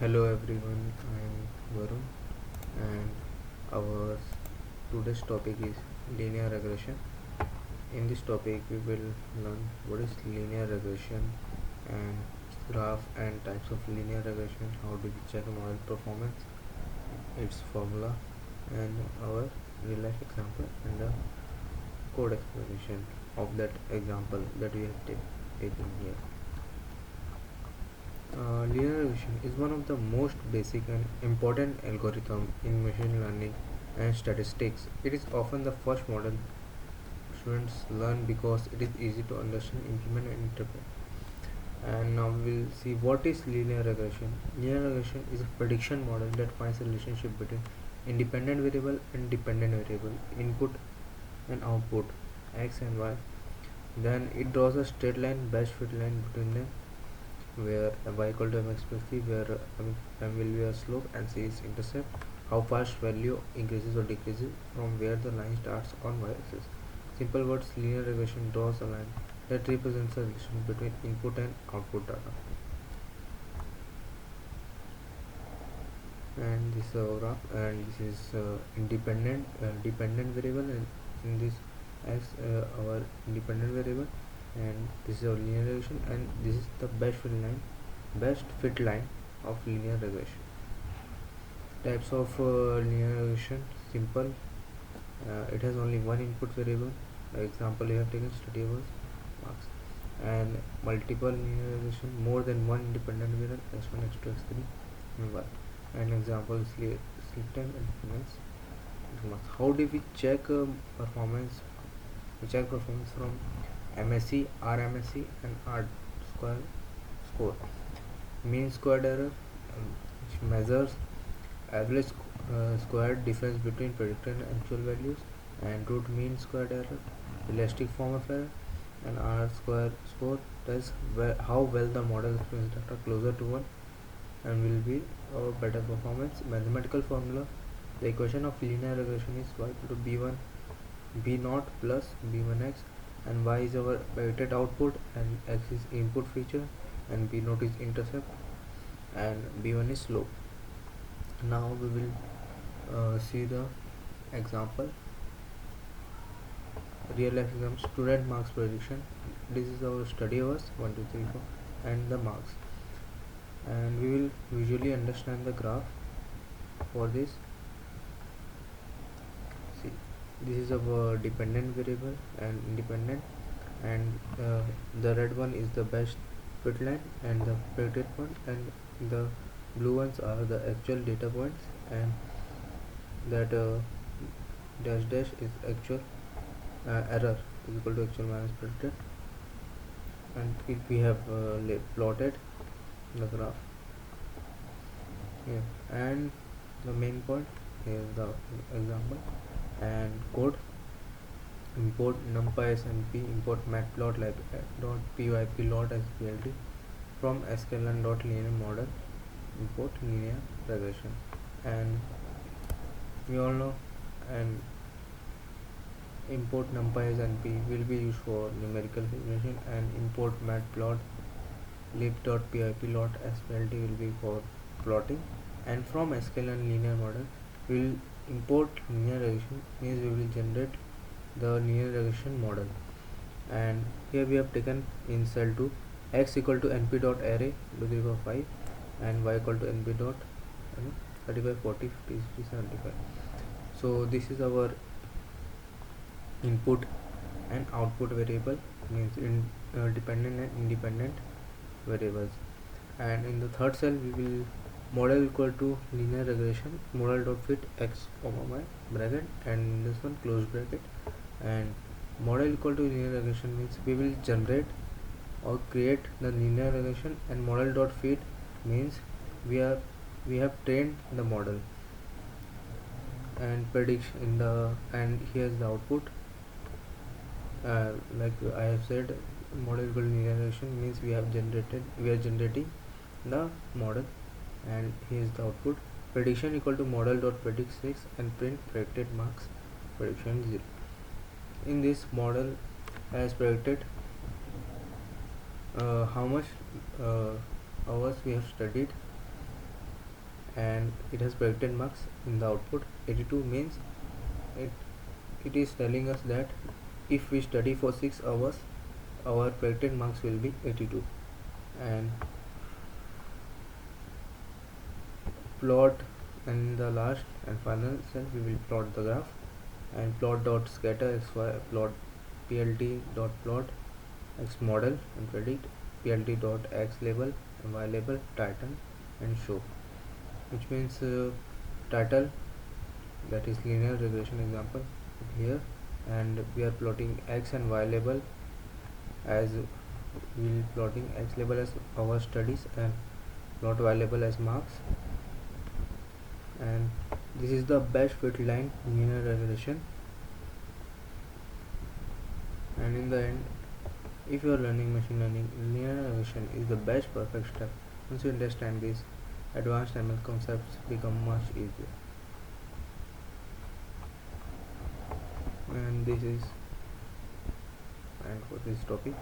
Hello everyone, I am Varun and our today's topic is linear regression. In this topic we will learn what is linear regression and graph and types of linear regression, how do we check model performance, its formula and our real life example and the code explanation of that example that we have taken here. Linear regression is one of the most basic and important algorithm in machine learning and statistics. It is often the first model students learn because it is easy to understand, implement and interpret. And now we'll see what is linear regression. Linear regression is a prediction model that finds a relationship between independent variable and dependent variable, input and output, x and y. Then it draws a straight line, best fit line between them where y equal to mx plus c, where m will be a slope and c is intercept, how fast value increases or decreases from where the line starts on y-axis. Simple words, linear regression draws a line that represents a relation between input and output data. And this is our graph, and this is independent dependent variable, and in this as our independent variable, and this is our linear regression, and this is the best fit line of linear regression. Types of linear regression: simple, it has only one input variable. Example you have taken study hours, marks. And multiple linear regression, more than one independent variable, x1 x2 x3 and y. And example sleep time and performance. How do we check performance? We check performance from MSE, RMSE and R square score. Mean squared error, which measures average squared difference between predicted and actual values, and root mean squared error, elastic form of error, and R square score tells how well the model explains data closer to 1 and will be a better performance. Mathematical formula: the equation of linear regression is y equal to b1 b0 plus b1x, and y is our predicted output and x is input feature and b0 is intercept and b1 is slope. Now we will see the example, real life example, student marks prediction. This is our study hours 1 2 3 4 and the marks, and we will visually understand the graph for this. See, this is our dependent variable and independent, and the red one is the best fit line and the predicted one, and the blue ones are the actual data points, and that dash dash is actual error is equal to actual minus predicted, and if we have plotted the graph here. And the main point is the example and code: import numpy snp, import matplotlib dot pyp lot as plt from sklearn dot linear model, import linear regression. And we all know, and import numpy as np will be used for numerical regression, and import matplotlib.pyplot as plt will be for plotting. And from sklearn linear model we will import linear regression, means we will generate the linear regression model. And here we have taken in cell 2 x equal to np dot array to the power 5 and y equal to np dot 35 40 50 60 75. So this is our input and output variable, means in dependent and independent variables. And in the third cell we will model equal to linear regression, model dot fit x comma y bracket, and this one close bracket. And model equal to linear regression means we will generate or create the linear regression, and model dot fit means we have trained the model and prediction in the, and here's the output. Like I have said, model equal to linear regression means we are generating the model, and here is the output. Prediction equal to model dot predict 6 and print predicted marks prediction 0. In this model has predicted how much hours we have studied and it has predicted marks in the output. 82 means it it is telling us that if we study for 6 hours, our predicted marks will be 82. And plot, and in the last and final cell we will plot the graph, and plot dot scatter xy, plot plt dot plot x model and predict, plt dot x label and y label title and show, which means title, that is linear regression example here, and we are plotting x and y label as we will plotting x label as our studies and plot y label as marks. And this is the best fit line linear regression. And in the end, if you are learning machine learning, linear regression is the best perfect step. Once you understand this, advanced ML concepts become much easier. And this is and for this topic.